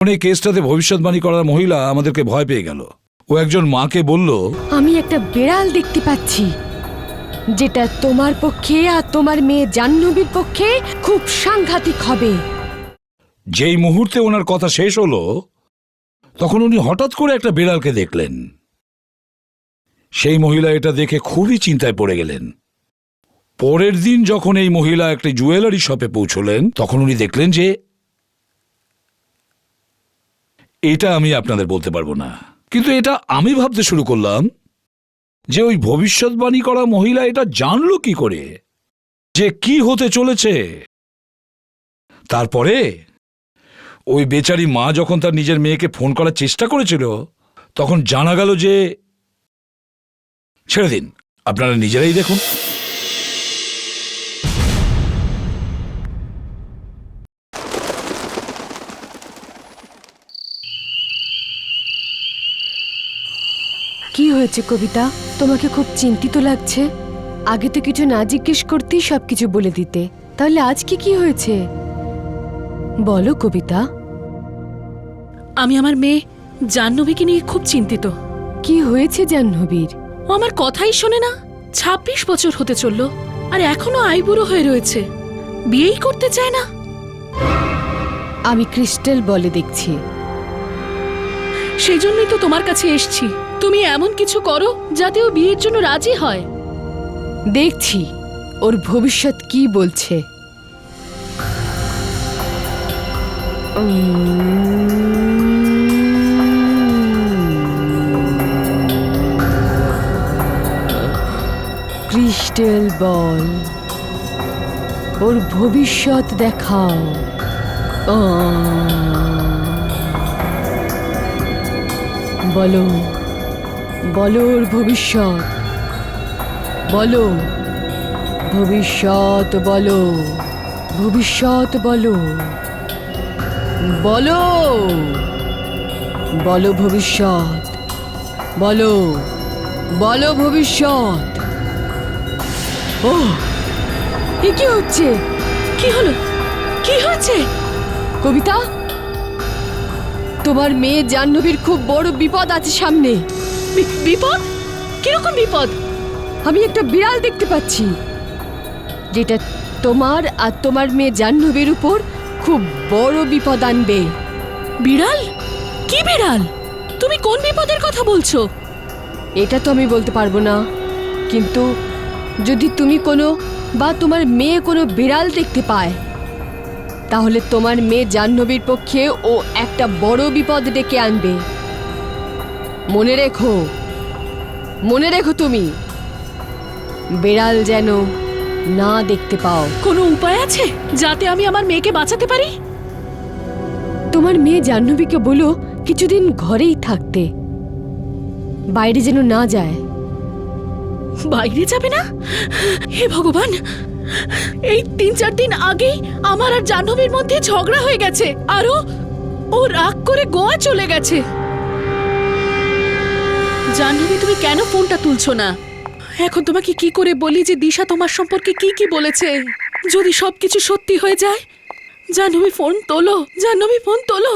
এই কেসটাতে ভবিষ্যৎবাণী করার মহিলা আমাদেরকে ভয় পেয়ে গেল। ও একজন মাকে বলল, আমি একটা বিড়াল দেখতে পাচ্ছি যেটা তোমার পক্ষে আর তোমার মেয়ে জাহ্নবীর পক্ষে খুব সাংঘাতিক হবে। যেই মুহূর্তে ওনার কথা শেষ হলো তখন উনি হঠাৎ করে একটা বিড়ালকে দেখলেন। সেই মহিলা এটা দেখে খুবই চিন্তায় পড়ে গেলেন। পরের দিন যখন এই মহিলা একটি জুয়েলারি শপে পৌঁছলেন তখন উনি দেখলেন যে, এটা আমি আপনাদের বলতে পারবো না, কিন্তু এটা আমি ভাবতে শুরু করলাম যে ওই ভবিষ্যৎবাণী করা মহিলা এটা জানলো কি করে যে কি হতে চলেছে। তারপরে ওই বেচারি মা যখন তার নিজের মেয়েকে ফোন করার চেষ্টা করেছিল তখন জানা গেল যে, ছেড়ে দিন, আপনারা নিজেরাই দেখুন। কি হয়েছে কবিতা? তোমাকে খুব চিন্তিত লাগছে। আগে তো কিছু না জিজ্ঞেস করতেই সবকিছু বলে দিতে, তাহলে আজকে কি হয়েছে বলো কবিতা। আমি আমার মেয়ে জাহ্নবীকে নিয়ে খুব চিন্তিত। কি হয়েছে জাহ্নবীর? ও আমার কথাই শোনে না। ২৬ বছর হতে চলল আর এখনো আইবুড়ো হয়ে রয়েছে, বিয়েই করতে চায় না। আমি ক্রিস্টাল বলে দেখছি। সেই জন্যই তো তোমার কাছে এসছি। তুমি এমন কিছু করো যাতে ও বিয়ের জন্য রাজি হয়। দেখছি ওর ভবিষ্যৎ কি বলছে। ক্রিস্টাল বল, ওর ভবিষ্যৎ দেখাও। বলো বলো ওর ভবিষ্যৎ বলো, ভবিষ্যৎ বলো, ভবিষ্যৎ বলো, বলো বলো ভবিষ্যৎ বলো, বলো ভবিষ্যৎ। ও এ কি হচ্ছে? কি হলো? কি হয়েছে? কবিতা, তোমার মেয়ে জাহ্নবীর খুব বড় বিপদ আছে সামনে। বিপদ? কিরকম বিপদ? আমি একটা বিড়াল দেখতে পাচ্ছি যেটা তোমার আর তোমার মেয়ে জাহ্নবীর উপর খুব বড় বিপদ আনবে। বিড়াল? কি বিড়াল? তুমি কোন বিপদের কথা বলছো? এটা তো আমি বলতে পারবো না, কিন্তু যদি তুমি কোনো বা তোমার মেয়ে কোনো বিড়াল দেখতে পায় তাহলে তোমার মেয়ে জাহ্নবীর পক্ষে ও একটা বড় বিপদ ডেকে আনবে। মনে রেখো, মনে রেখো তুমি বিড়াল যেন না দেখতে পাও। কোনো উপায় আছে যাতে আমি আমার মেয়েকে বাঁচাতে পারি? তোমার মেয়ে জাহ্নবীকে বলো কিছুদিন ঘরেই থাকতে, বাইরে যেন না যায়। বাইরে যাবে না? হে ভগবান, এই ৩-৪ দিন আগেই আমার আর জাহ্নবীর মধ্যে ঝগড়া হয়ে গেছে, আরো ও রাগ করে গোয়া চলে গেছে। জাহ্নবী, তুমি কেন ফোনটা তুলছো না? এখন তোমাকে কি করে বলি যে দিশা তোমার সম্পর্কে কি কি বলেছে? যদি সবকিছু সত্যি হয়ে যায়। জাহ্নবী ফোন তোলো, জাহ্নবী ফোন তোলো।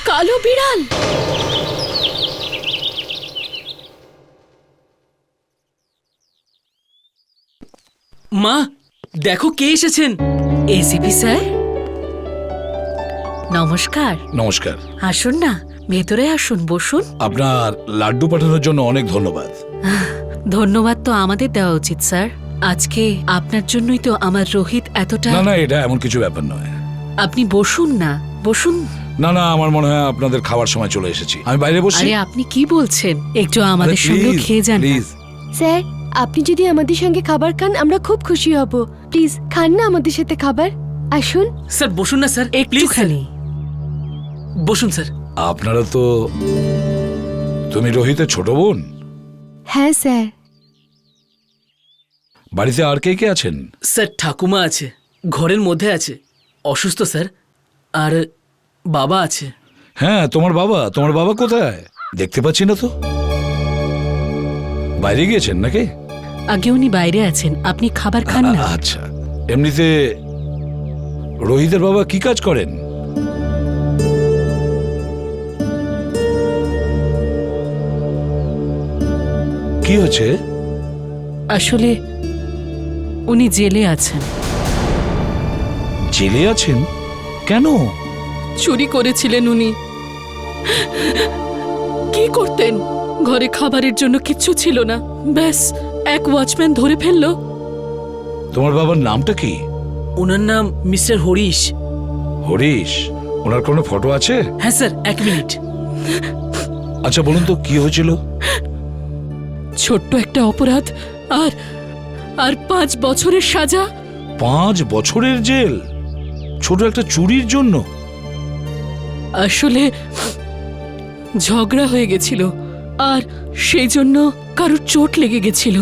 কালো বিড়াল। মা, দেখো কে এসেছেন। এসিপি স্যার, নমস্কার। নমস্কার। আসুন না, ভেতরে আসুন, বসুন। আপনার লাড্ডু পাঠানোর জন্য অনেক ধন্যবাদ। ধন্যবাদ তো আমাদের দেওয়া উচিত স্যার। আজকে আপনার জন্যই তো আমার রোহিত এতটা। না না, এটা এমন কিছু ব্যাপার নয়। আপনি বসুন না, বসুন। না না, আমার মনে হয় আপনাদের খাওয়ার সময় চলে এসেছি, আমি বাইরে বসছি। আরে আপনি কি বলছেন? একটু আমাদের সঙ্গে খেয়ে যান না। প্লিজ। স্যার, আপনি যদি আমাদের সঙ্গে খাবার খান আমরা খুব খুশি হব। প্লিজ খান না আমাদের সাথে খাবার, আসুন। স্যার বসুন না স্যার, প্লিজ স্যার, একটুখানি। বসুন স্যার। আপনারা তো, তুমি রোহিতের ছোট বোন? হ্যাঁ স্যার। বাড়িতে আর কে কে আছেন? স্যার ঠাকুমা আছে, ঘরের মধ্যে আছে, অসুস্থ স্যার। আর বাবা আছে। হ্যাঁ, তোমার বাবা কোথায়? দেখতে পাচ্ছি না তো। বাইরে গিয়েছেন নাকি? আগে উনি বাইরে আছেন, আপনি খাবার খান না। আচ্ছা, এমনিতে রোহিতের বাবা কি কাজ করেন? কি হচ্ছে? আসলে উনি জেলে আছেন। জেলে আছেন? কেন? চুরি করেছিলেন উনি। কি করতেন? ঘরে খাবারের জন্য কিচ্ছু ছিল না, ব্যাস এক ওয়াচম্যান ধরে ফেললো। তোমার বাবার নামটা কি? ওনার নাম মিস্টার হরিশ। হরিশ? ওনার কোনো ফটো আছে? হ্যাঁ স্যার, 1 মিনিট। আচ্ছা বলুন তো কি হয়েছিল? ছোট্ট একটা অপরাধ আর আর 5 বছরের সাজা। 5 বছরের জেল ছোট একটা চুরির জন্য? আসলে ঝগড়া হয়ে গেছিল আর সেই জন্য কারোর চোট লেগে গেছিল,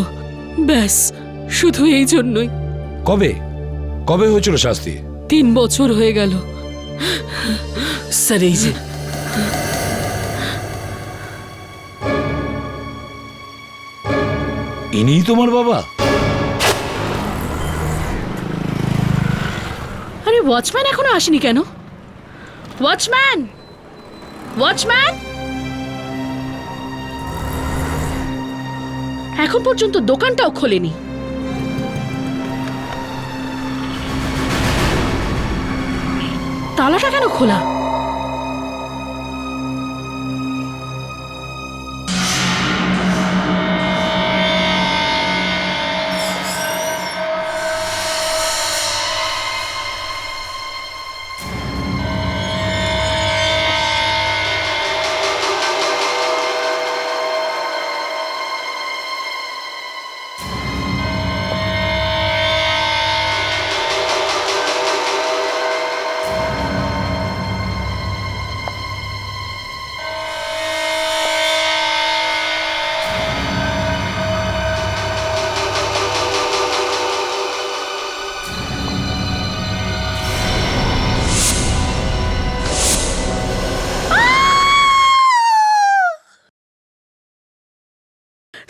ব্যাস শুধু এই জন্যই। কবে কবে হয়েছিল শাস্তি? 3 বছর হয়ে গেল। স্যার এই যে, ইনিই তোমার বাবা? আরে ওয়াচম্যান এখনো আসেনি কেন? Watchman, watchman! এখন পর্যন্ত দোকানটাও খোলেনি। তালাটা কেন খোলা?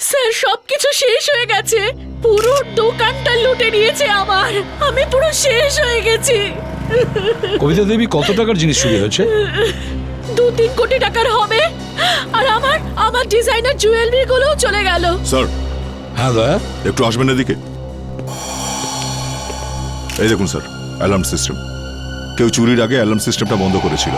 স্যার সবকিছু শেষ হয়ে গেছে, পুরো দোকানটা লুটে নিয়েছে আমার, আমি পুরো শেষ হয়ে গেছি। কবিতা দেবী, কত টাকার জিনিস চুরি হয়েছে? 2-3 কোটি টাকার হবে, আর আমার ডিজাইনার জুয়েলারি গুলোও চলে গেল। স্যার, হ্যাঁ দয়া, একটু আসবেন এদিকে। এই দেখুন স্যার, অ্যালার্ম সিস্টেম। কেউ চুরির আগে অ্যালার্ম সিস্টেমটা বন্ধ করেছিল।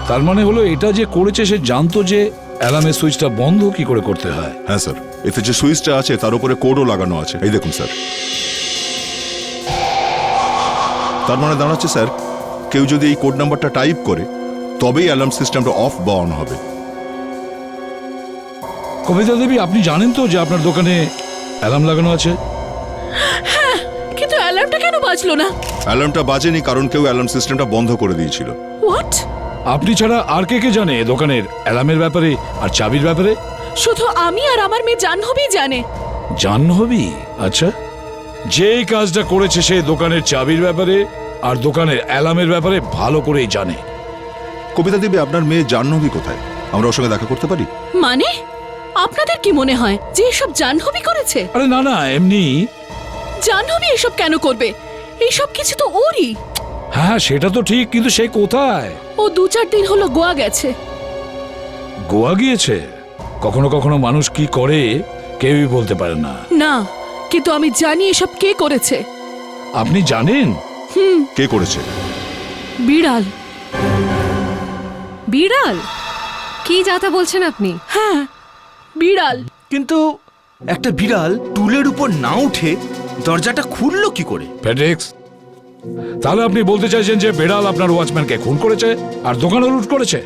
তার মানে হলো এটা যে করেছে সে জানতো যে অ্যালার্মের সুইচটা বন্ধ কি করে করতে হয়। হ্যাঁ স্যার, এতে যে সুইচটা আছে তার উপরে কোডও লাগানো আছে। এই দেখুন স্যার। তার মানে দাঁড়াচ্ছে স্যার, কেউ যদি এই কোড নাম্বারটা টাইপ করে তবেই অ্যালার্ম সিস্টেমটা অফ বা অন হবে। কবিতা দেবী, আপনি জানেন তো যে আপনার দোকানে অ্যালার্ম লাগানো আছে? কিন্তু অ্যালার্মটা কেন বাজলো না? অ্যালার্মটা বাজেনি কারণ কেউ অ্যালার্ম সিস্টেমটা বন্ধ করে দিয়েছিল। হোয়াট? আপনি ছাড়া আর কে জানে দোকানের অ্যালার্মের ব্যাপারে আর চাবির ব্যাপারে? শুধু আমি আর আমার মেয়ে জাহ্নবী জানে। জাহ্নবী? আচ্ছা, যেই কাজটা করেছে সে দোকানের চাবির ব্যাপারে আর দোকানের অ্যালার্মের ব্যাপারে ভালো করেই জানে। কবিতা দেবী, আপনার মেয়ে জাহ্নবী কোথায়? আমরা ওর সঙ্গে দেখা করতে পারি? মানে আপনাদের কি মনে হয় যে এসব জাহ্নবী করেছে? আরে না না, এমনি। জাহ্নবী এসব কেন করবে? এইসব কিছু তো ওরই। হ্যাঁ সেটা তো ঠিক, কিন্তু সে কোথায়? ও 2-4 দিন হলো গোয়া গেছে। গোয়া গিয়েছে? কখনো কখনো মানুষ কি করে কেউই বলতে পারে না। না, কিন্তু আমি জানি এসব কে করেছে। আপনি জানেন? কে করেছে? বিড়াল। বিড়াল? কি যাতা বলছেন আপনি? হ্যাঁ, বিড়াল। কিন্তু একটা বিড়াল টুলের উপর না উঠে দরজাটা খুললো কি করে? ফেডেক্স, তাহলে আপনি বলতে চাইছেন যে বেড়াল আপনার ওয়াচম্যানকে খুন করেছে আর দোকানও লুট করেছে?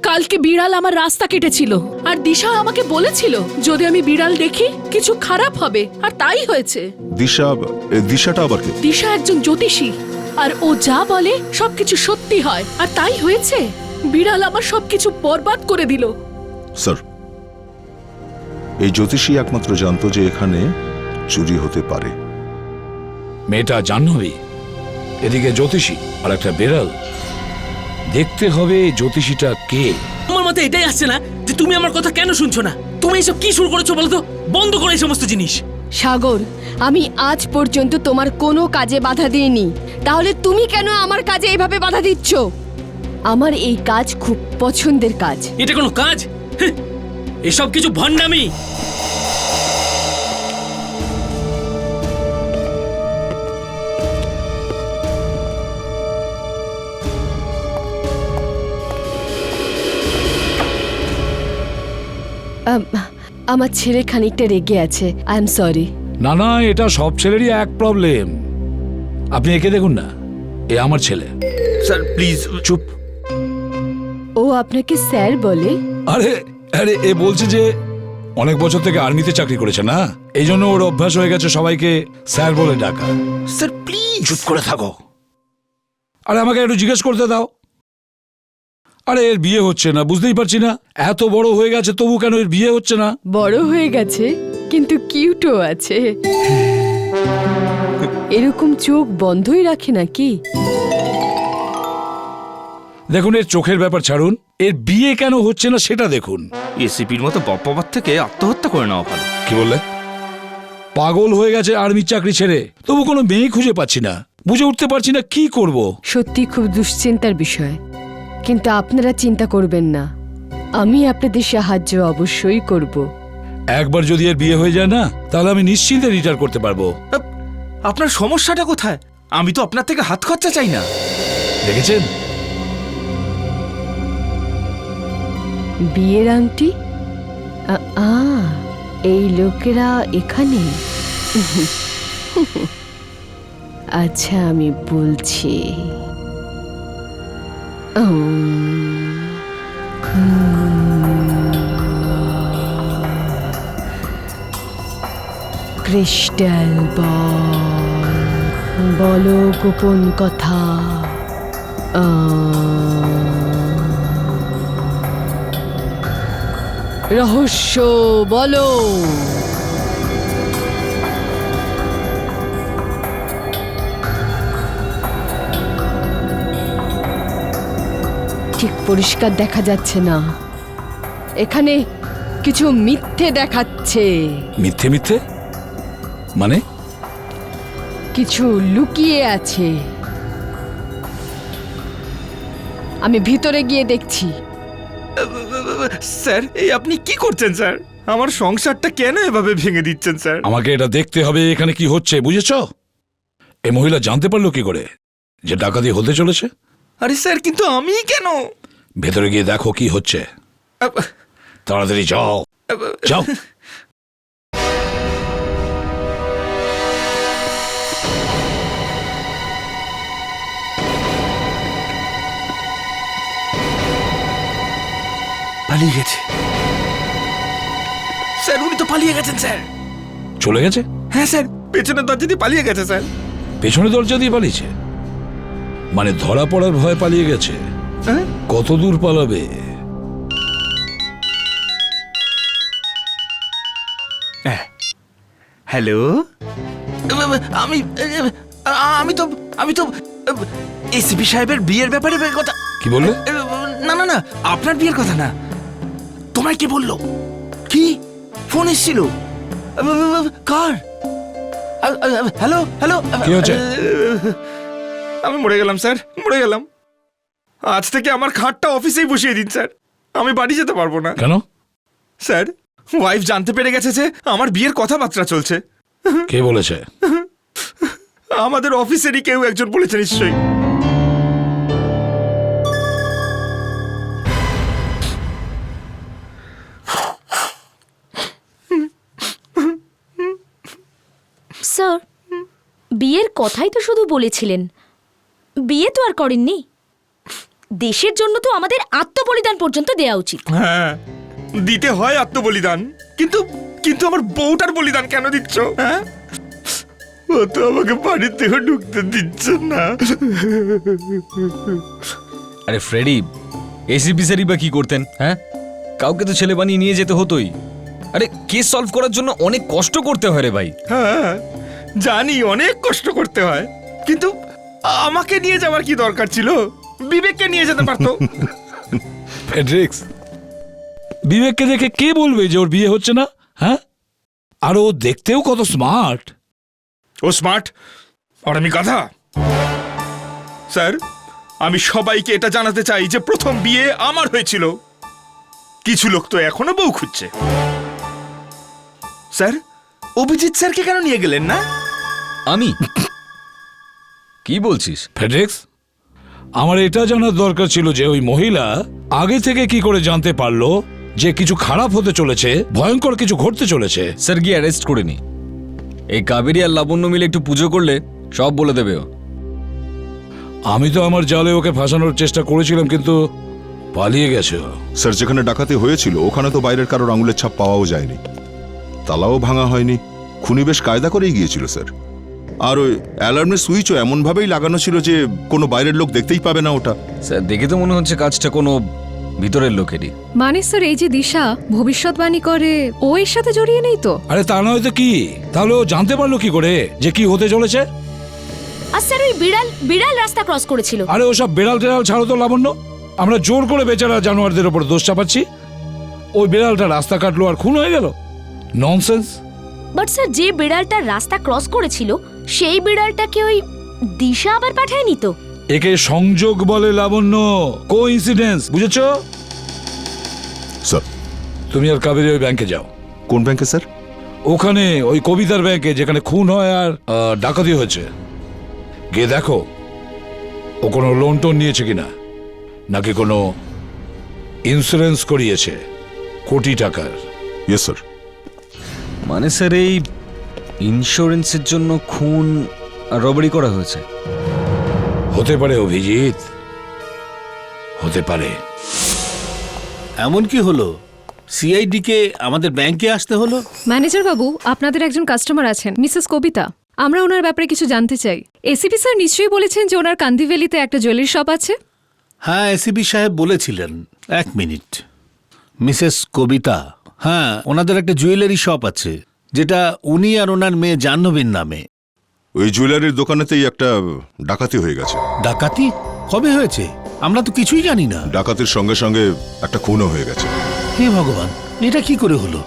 কালকে বিড়াল আমার রাস্তা কেটেছিল আর দিশা আমাকে বলেছিল যদি আমি বিড়াল দেখি কিছু খারাপ হবে, আর তাই হয়েছে। দিশাটা আবার কে? দিশা একজন জ্যোতিষী, আর ও যা বলে সবকিছু সত্যি হয়, আর তাই হয়েছে। বিড়াল আমার সবকিছু বরবাদ করে দিল। স্যার, এই জ্যোতিষী একমাত্র জানতো যে এখানে চুরি হতে পারে। মেয়েটা জাহ্নবী, এদিকে জ্যোতিষী আর একটা বেড়াল। দেখতে হবে জ্যোতিষীটা কে। আমার মাথায় এটাই আসছে না যে তুমি আমার কথা কেন শুনছো না। তুমি এসব কি শুরু করেছো বলো তো? বন্ধ করে এই সমস্ত জিনিস। সাগর, আমি আজ পর্যন্ত তোমার কোনো কাজে বাধা দিইনি, তাহলে তুমি কেন আমার কাজে এইভাবে বাধা দিচ্ছ? আমার এই কাজ খুব পছন্দের কাজ। এটা কোনো কাজ? হ্যাঁ, এসব কিছু ভণ্ডামি। আমার ছেলে খানিকটা রেগে আছে, আই এম সরি। না না, এটা সব ছেলেরই এক প্রবলেম। আপনি একে দেখুন না, এ আমার ছেলে। Sir please. চুপ। ও আপনাকে স্যার বলে? আরে আরে, এ বলছে যে অনেক বছর থেকে আর্মিতে চাকরি করেছে না, এই জন্য ওর অভ্যাস হয়ে গেছে সবাইকে স্যার বলে ডাকা। Sir please. চুপ করে থাকো। আরে আমাকে একটু জিজ্ঞেস করতে দাও। আরে এর বিয়ে হচ্ছে না, বুঝতেই পারছি না। এত বড় হয়ে গেছে তবু কেন এর বিয়ে হচ্ছে না? বড় হয়ে গেছে কিন্তু কিউটও আছে। এরকম চোখ বন্ধই রাখে নাকি? দেখুন, এর চোখের ব্যাপার ছাড়ুন, এর বিয়ে কেন হচ্ছে না সেটা দেখুন। এসিপির মতো বপ্পাবার থেকে আত্মহত্যা করে নেওয়া ভালো। কি বললে? পাগল হয়ে গেছে আর্মির চাকরি ছেড়ে, তবু কোনো মেয়ে খুঁজে পাচ্ছি না, বুঝে উঠতে পারছি না কি করব। সত্যি খুব দুশ্চিন্তার বিষয়, কিন্তু আপনারা চিন্তা করবেন না, আমি আপনাদের সাহায্য অবশ্যই করব। একবার যদি এর বিয়ে হয়ে যায় না, তাহলে আমি নিশ্চিন্তে রিটায়ার করতে পারবো। আপনার সমস্যাটা কোথায়? আমি তো আপনার থেকে হাত খরচা চাই না। দেখেছেন? বিয়ের আংটি? এই লোকেরা এখানে? আচ্ছা, আমি বলছি। ক্রিস্টাল বলো গোপন কথা। রহস্য বলো। ঠিক পরিষ্কার দেখা যাচ্ছে না, এখানে কিছু মিথ্যে দেখাচ্ছে। মিথ্যে মিথ্যে মানে? কিছু লুকিয়ে আছে, আমি ভিতরে গিয়ে দেখছি। স্যার এই আপনি কি করছেন স্যার? আমার সংসারটা কেন এভাবে ভেঙে দিচ্ছেন স্যার? আমাকে এটা দেখতে হবে এখানে কি হচ্ছে, বুঝেছ? এই মহিলা জানতে পারলো কি করে যে ডাকাতি হতে চলেছে? আরে স্যার কিন্তু আমি কেন? ভেতরে গিয়ে দেখো কি হচ্ছে। তাড়াতাড়ি যাও, যাও। পালিয়ে গেছে স্যার। উনি তো পালিয়ে গেছেন স্যার। চলে গেছে? হ্যাঁ স্যার, পেছনের দরজা দিয়ে পালিয়ে গেছে স্যার। পেছনে দরজা দিয়ে পালিয়েছে? মানে ধরা পড়ার ভয় পালিয়ে গেছে? হ্যাঁ? কত দূর পালাবে? হ্যালো, আমি আমি তো আমি তো এসিপি সাহেবের বিয়ের ব্যাপারে কথা। কি বললে? না না না, আপনার বিয়ের কথা না। তোমায় কে বললো? কি ফোন এসেছিল? কার? Hello hello. কি হচ্ছে? আমি মরে গেলাম স্যার, মরে গেলাম। আজ থেকে আমার খাটটা অফিসেই বসিয়ে দিন স্যার, আমি বাড়ি যেতে পারবো না। কেন? স্যার ওয়াইফ জানতে পেরে গেছে যে আমার বিয়ের কথাবার্তা চলছে। কে বলেছে? আমাদের অফিসেরই কেউ একজন বলেছে নিশ্চয়ই। স্যার, বিয়ের কথাই তো শুধু বলেছিলেন, বিয়ে তো আর করেননি। দেশের জন্য তো আমাদের আত্মবলিদান পর্যন্ত দেওয়া উচিত। হ্যাঁ, দিতে হয় আত্মবলিদান, কিন্তু কিন্তু আমার বউটার বলিদান কেন দিচ্ছ? হ্যাঁ, ও তো আমাকে বাড়ির থেকে ঢুকতে দিচ্ছে না। আরে ফ্রেডি, এসিপি স্যারই বা কি করতেন? হ্যাঁ, কাউকে তো ছেলে বানিয়ে নিয়ে যেতে হতোই। আরে কেস সলভ করার জন্য অনেক কষ্ট করতে হয় রে ভাই। হ্যাঁ জানি, অনেক কষ্ট করতে হয়, কিন্তু আমাকে নিয়ে যাওয়ার কি দরকার ছিল? বিবেককে নিয়ে যেতে পারতো। ফেডরিক্স, বিবেককে দেখে কে বলবে যে ওর বিয়ে হচ্ছে না? হ্যাঁ, আর ও দেখতেও কত স্মার্ট। ও স্মার্ট আর আমি গাধা? স্যার, আমি সবাইকে এটা জানাতে চাই যে প্রথম বিয়ে আমার হয়েছিল। কিছু লোক তো এখনো বউ খুঁজছে। স্যার, অভিজিৎ স্যারকে কেন নিয়ে গেলেন না? আমি কি বলছিস? ফেডেক্স, আমার এটা জানার দরকার ছিল যে ওই মহিলা আগে থেকে কি করে জানতে পারলো যে কিছু খারাপ হতে চলেছে, ভয়ঙ্কর কিছু ঘটতে চলেছে। স্যার গিয়ে অ্যারেস্ট করে নি। এই কাবেরী আর লাবণ্য মিলে একটু পুজো করলে সব বলে দেবে ও। আমি তো আমার জালে ওকে ফাঁসানোর চেষ্টা করেছিলাম, কিন্তু পালিয়ে গেছে ও। স্যার, যেখানে ডাকাতি হয়েছিল ওখানে তো বাইরের কারোর আঙুলের ছাপ পাওয়াও যায়নি, তালাও ভাঙা হয়নি। খুনি বেশ কায়দা করেই গিয়েছিল স্যার। আর ওই অ্যালার্মের সুইচও এমনভাবেই লাগানো ছিল যে কোনো বাইরের লোক দেখতেই পাবে না ওটা। স্যার দেখে তো মনে হচ্ছে কাজটা কোনো ভিতরের লোকেরই। মানে স্যার, এই যে দিশা ভবিষ্যৎবাণী করে, ও এর সাথে জড়িয়ে নেই তো? আরে তা নয় তো কি, তাহলে ও জানতে পারলো কি করে যে কি হতে চলেছে? আর স্যার ওই বিড়াল রাস্তা ক্রস করেছিল। আরে ওসব বেড়াল টেড়াল ছাড়ো তো লাবণ্য, আমরা জোর করে বেচারা জানোয়ারদের ওপর দোষ চাপাচ্ছি। ওই বেড়ালটা রাস্তা কাটলো আর খুন হয়ে গেল। ননসেন্স। বাট স্যার, যে বিড়ালটা রাস্তা ক্রস করেছিল সেই বিড়ালটাকে ওই দিশা আবার পাঠায়নি তো? একে সংযোগ বলে লাবণ্য, কোইন্সিডেন্স, বুঝেছো? স্যার, তুমি আর কাবেরী ওই ব্যাংকে যাও। কোন ব্যাংকে স্যার? ওখানে ওই কবিতার ব্যাংকে, যেখানে খুন হয় আর ডাকাতি হয়েছে। গিয়ে দেখো ও কোনো লোন টোন নিয়েছে কিনা, নাকি কোনো ইন্স্যুরেন্স করিয়েছে কোটি টাকার। Yes sir. মানে স্যার এই ইন্স্যুরেন্সের জন্য খুন আর রবারি করা হয়েছে? হতে পারে অভিজিৎ, হতে পারে। এমন কি হলো সিআইডি কে আমাদের ব্যাংকে আসতে হলো? ম্যানেজার বাবু, আপনাদের একজন কাস্টমার আছেন, মিসেস কবিতা। আমরা ওনার ব্যাপারে কিছু জানতে চাই। এসিপি স্যার নিশ্চয়ই বলেছেন যে ওনার কান্দিভ্যালিতে একটা জুয়েলারি শপ আছে। হ্যাঁ, এসিপি সাহেব বলেছিলেন। এক মিনিট, মিসেস কবিতা, হ্যাঁ ওনাদের একটা জুয়েলারি শপ আছে, যেটা উনি আর ওনার মেয়ে জাহ্নবীর নামে। ওই জুয়েলারির দোকানেতেই একটা ডাকাতি হয়ে গেছে। ডাকাতি কবে হয়েছে? আমরা তো কিছুই জানি না। ডাকাতির সঙ্গে সঙ্গে একটা খুনও হয়ে গেছে। হে ভগবান, এটা কি করে হলো?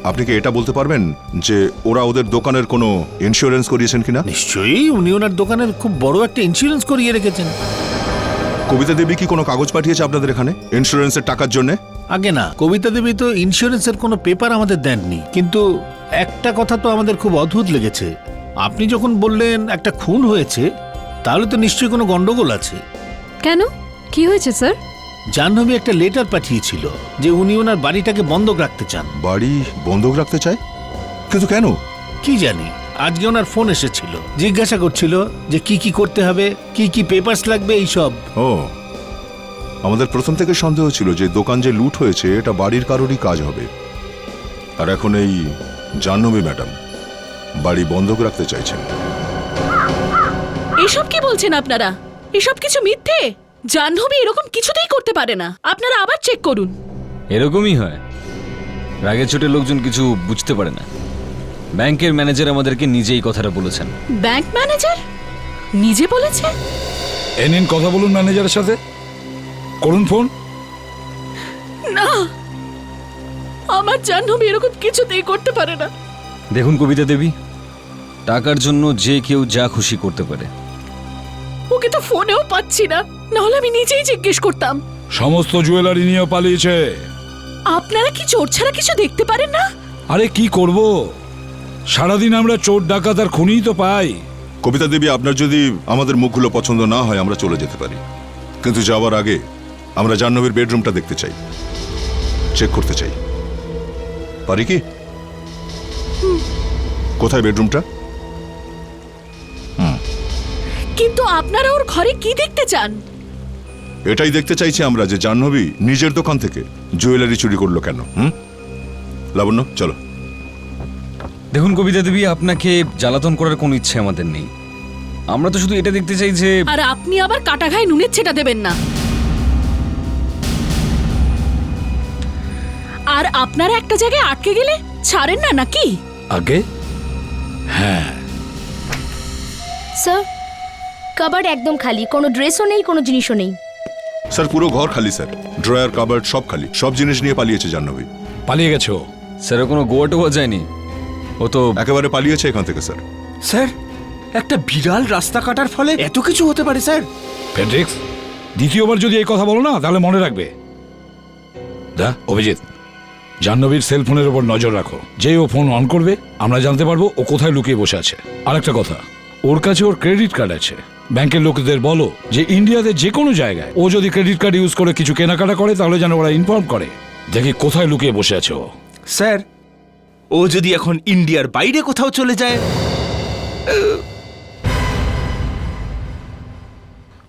আপনি কি এটা বলতে পারবেন যে ওরা ওদের দোকানের কোনো ইন্স্যুরেন্স করিয়েছেন কিনা? নিশ্চয়ই উনি ওনার দোকানের খুব বড় একটা ইন্স্যুরেন্স করিয়ে রেখেছেন। কবিতা দেবী কি কোনো কাগজ পাঠিয়েছে আপনাদের এখানে ইন্স্যুরেন্সের টাকার জন্য? আগে না, কবিতা দেবী তো ইন্স্যুরেন্সের কোনো পেপার আমাদের দেননি। কিন্তু একটা কথা তো আমাদের খুব অদ্ভুত লেগেছে। আপনি যখন বললেন একটা খুন হয়েছে, তাহলে তো নিশ্চয়ই কোনো গন্ডগোল আছে। কেন, কি হয়েছে স্যার? জাহ্নবী একটা লেটার পাঠিয়েছিল যে উনি ওনার বাড়িটাকে বন্ধক রাখতে চান। বাড়ি বন্ধক রাখতে চায়? কিন্তু কেন? কি জানি, আজকে ওনার ফোন এসেছিল, জিজ্ঞাসা করছিল যে কি কি করতে হবে, কি কি পেপারস লাগবে, এইসব। ও, আমাদের প্রথম থেকে সন্দেহ ছিল যে দোকান যে লুট হয়েছে এটা বাড়ির কারোরই কাজ হবে। আর এখন এই জাহ্নবী ম্যাডাম বাড়ি বন্ধক রাখতে চাইছেন। এসব কি বলছেন আপনারা? এসব কিছু মিথ্যে। জাহ্নবী এরকম কিছুতেই করতে পারে না। আপনারা আবার চেক করুন। এরকমই হয়, রাগে চোটে লোকজন কিছু বুঝতে পারে না। ব্যাংকের ম্যানেজার আমাদেরকে নিজেই কথাটা বলেছেন। ব্যাংক ম্যানেজার নিজে বলেছে? এ নিন, কথা বলুন ম্যানেজারের সাথে, করুন ফোন। না, আমার জাহ্নবী এরকম কিছুতেই করতে পারে না। দেখুন কবিতা দেবী, টাকার জন্য যে কেউ যা খুশি করতে পারে। ওকে তো ফোনেও পাচ্ছি না, নাহলে আমি নিজেই জিজ্ঞেস করতাম। সমস্ত জুয়েলারি নিয়ে পালিয়েছে। আপনারা কি চোর ছাড়া কিছু দেখতে পারেন না? আরে কি করব, সারাদিন আমরা চোর ডাকাত আর খুনিই তো পাই। কবিতা দেবী, আপনার যদি আমাদের মুখগুলো পছন্দ না হয় আমরা চলে যেতে পারি, কিন্তু যাওয়ার আগে আমরা জাহ্নবীর বেডরুমটা দেখতে চাই, চেক করতে চাই। পারি কি? কোথায় বেডরুমটা? কিন্তু আপনারা ওর ঘরে কি দেখতে চান? এটাই দেখতে চাইছি আমরা যে জাহ্নবী নিজের দোকান থেকে জুয়েলারি চুরি করলো কেন। লাবণ্য, চলো। দেখুন কবিতা দেবী, আপনাকে জ্বালাতন করার কোনো ইচ্ছে আমাদের নেই। আমরা তো শুধু এটা দেখতে চাই যে। আর আপনি আবার কাটা ঘায়ে নুনের ছেটা দেবেন না। আর আপনারা একটা জায়গায় আটকে গেলে ছাড়েন না নাকি? আগে হ্যাঁ স্যার, কাবার্ড একদম খালি, কোনো ড্রেসও নেই, কোনো জিনিসও নেই। স্যার, পুরো ঘর খালি স্যার, ড্রয়ার কাবার্ড সব খালি, সব জিনিস নিয়ে পালিয়েছে জাহ্নবী। পালিয়ে গেছে ও। স্যার কোনো গোয়া টোয়া যায়নি? ও তো একেবারে পালিয়েছে এখান থেকে স্যার। স্যার একটা বিড়াল রাস্তা কাটার ফলে এত কিছু হতে পারে স্যার? ফেডরিক্স, দ্বিতীয়বার যদি এই কথা বলো না তাহলে মনে রাখবে। দা অভিজিৎ, জাহ্নবীর সেলফোনের ওপর নজর রাখো। যেই ও ফোন অন করবে আমরা জানতে পারবো ও কোথায় লুকিয়ে বসে আছে। আর একটা কথা, ওর কাছে ওর ক্রেডিট কার্ড আছে। ব্যাংকের লোকেদের বলো যে ইন্ডিয়াতে যে কোনো জায়গায় ও যদি ক্রেডিট কার্ড ইউজ করে কিছু কেনাকাটা করে তাহলে যেন ওরা ইনফর্ম করে। দেখি কোথায় লুকিয়ে বসে আছে ও। স্যার ও যদি এখন ইন্ডিয়ার বাইরে কোথাও চলে যায়?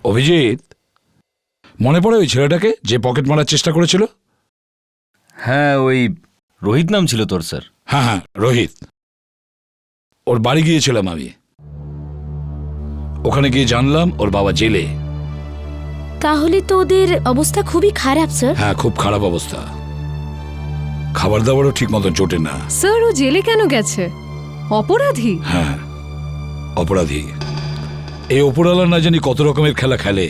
অভিজিৎ, মনে পড়ে ওই ছেলেটাকে যে পকেট মারার চেষ্টা করেছিল? হ্যাঁ, ওই রোহিত নাম ছিল তোর স্যার। হ্যাঁ হ্যাঁ, রোহিত। ওর বাড়ি গিয়েছিলাম আমি। ওখানে গিয়ে জানলাম ওর বাবা জেলে। তাহলে তো ওদের অবস্থা খুবই খারাপ স্যার। হ্যাঁ, খুব খারাপ অবস্থা। খাবার দাবারও ঠিক মতন জোটে না। স্যার, ও জেলে কেন গেছে? অপরাধী? হ্যাঁ, অপরাধী। এই ওপরওয়ালা না জানি কত রকমের খেলা খেলে।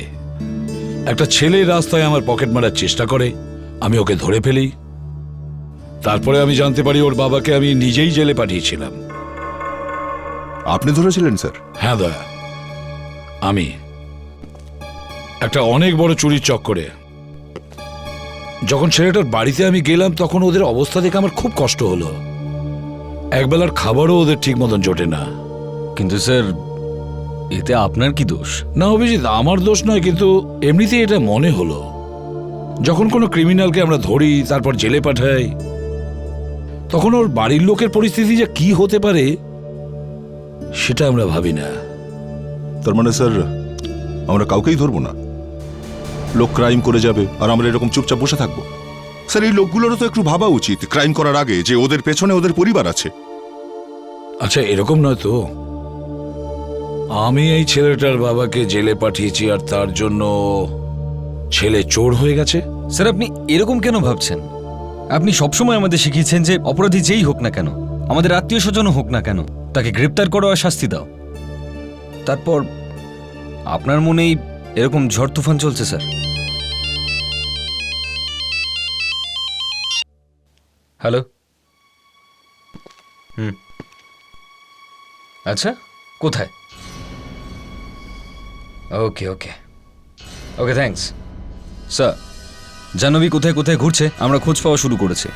একটা ছেলে রাস্তায় আমার পকেট মারার চেষ্টা করে, আমি ওকে ধরে ফেলি। তারপরে আমি জানতে পারি ওর বাবাকে আমি নিজেই জেলে পাঠিয়েছিলাম। আপনি ধরেছিলেন স্যার? হ্যাঁ দয়া, আমি একটা অনেক বড় চুরির চক্করে। যখন ছেলেটার বাড়িতে আমি গেলাম তখন ওদের অবস্থা দেখে আমার খুব কষ্ট হলো। একবেলার খাবারও ওদের ঠিক মতন জোটে না। কিন্তু স্যার, এতে আপনার কি দোষ? না অভিজিৎ, আমার দোষ নয়, কিন্তু এমনিতেই এটা মনে হলো। যখন কোনো ক্রিমিনালকে আমরা ধরি তারপর জেলে পাঠাই, তখন ওর বাড়ির লোকের পরিস্থিতি যে কি হতে পারে সেটা আমরা ভাবি না। তার মানে স্যার আমরা কাউকেই ধরবো না? লোক ক্রাইম করে যাবে আর আমরা এরকম চুপচাপ বসে থাকবো? স্যার এই লোকগুলোরও তো একটু ভাবা উচিত ক্রাইম করার আগে যে ওদের পেছনে ওদের পরিবার আছে। আচ্ছা, এরকম নয় তো। আমি এই ছেলেটার বাবাকে জেলে পাঠিয়েছি আর তার জন্য ছেলে চোর হয়ে গেছে? স্যার, আপনি এরকম কেন ভাবছেন? আপনি সবসময় আমাদের শিখিয়েছেন যে অপরাধী যেই হোক না কেন, আমাদের আত্মীয় স্বজনও হোক না কেন, তাকে গ্রেপ্তার করো আর শাস্তি দাও। তারপর আপনার মনেই এরকম ঝড় তুফান চলছে স্যার। হ্যালো। আচ্ছা, কোথায়? ওকে ওকে ওকে, থ্যাঙ্কস স্যার। জাহ্নবী কোথায় কোথায় ঘুরছে আমরা খোঁজ পাওয়া শুরু করেছে।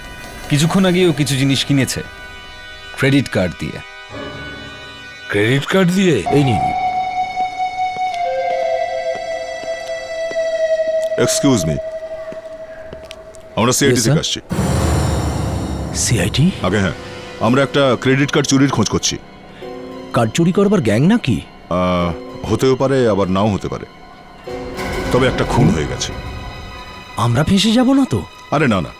কিছুক্ষণ আগেও কিছু জিনিস কিনেছে ক্রেডিট কার্ড দিয়ে। ক্রেডিট কার্ড দিয়ে? এই নিন। এক্সকিউজ মি, আমরা সিআইডি থেকে আসছি। সিআইটি? আগে হ্যাঁ, আমরা একটা ক্রেডিট কার্ড চুরির খোঁজ করছি। কার্ড চুরি করবার গ্যাং নাকি? হতেও পারে আবার নাও হতে পারে, তবে একটা খুন হয়ে গেছে। আমরা ফেঁসে যাব না তো? আরে না না,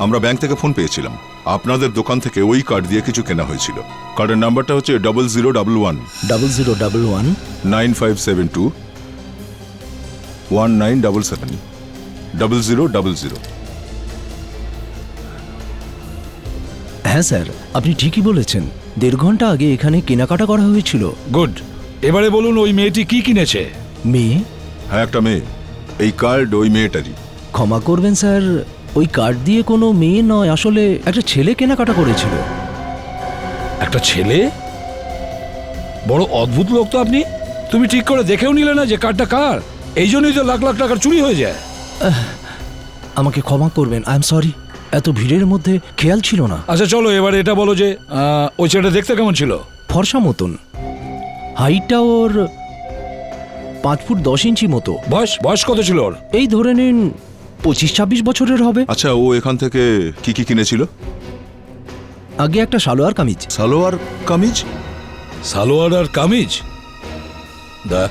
আমরা ব্যাংক থেকে ফোন পেয়েছিলাম আপনাদের দোকান থেকে ওই কার্ড দিয়ে কিছু কেনা হয়েছিল। কার্ডের নাম্বারটা হচ্ছে 0011 0011 9572 1977 0000। হ্যাঁ স্যার, আপনি ঠিকই বলেছেন। 1.5 ঘন্টা আগে এখানে কেনাকাটা করা হয়েছিল। গুড। এবারে বলুন ওই মেয়েটি কি কিনেছে? মেয়ে? হ্যাঁ, একটা মেয়ে। এই কার্ড ওই মেয়েটারই। ক্ষমা করবেন স্যার, ওই কার্ড দিয়ে কোনো মেয়ে নয়, আসলে একটা ছেলে কেনাকাটা করেছিল। একটা ছেলে? বড় অদ্ভুত লোক তো আপনি। তুমি ঠিক করে দেখেও নিলে না যে কার্ডটা কার? এই জন্যই তো লাখ লাখ টাকার চুরি হয়ে যায়। আমাকে ক্ষমা করবেন, আই এম সরি। এত ভিড়ের মধ্যে খেয়াল ছিল না। আচ্ছা চলো এবারে এটা বলো যে ওই ছেলেটা দেখতে কেমন ছিল? ফর্সা মতন, হাইটটা ওর 5 ফুট 10 ইঞ্চি মতো। বয়স কত ছিল ওর? এই ধরে নিন 25-26 বছরের হবে। আচ্ছা, ও এখান থেকে কি কি কিনেছিল? আগে একটা সালোয়ার কামিজ। সালোয়ার কামিজ? সালোয়ার আর কামিজ? দা,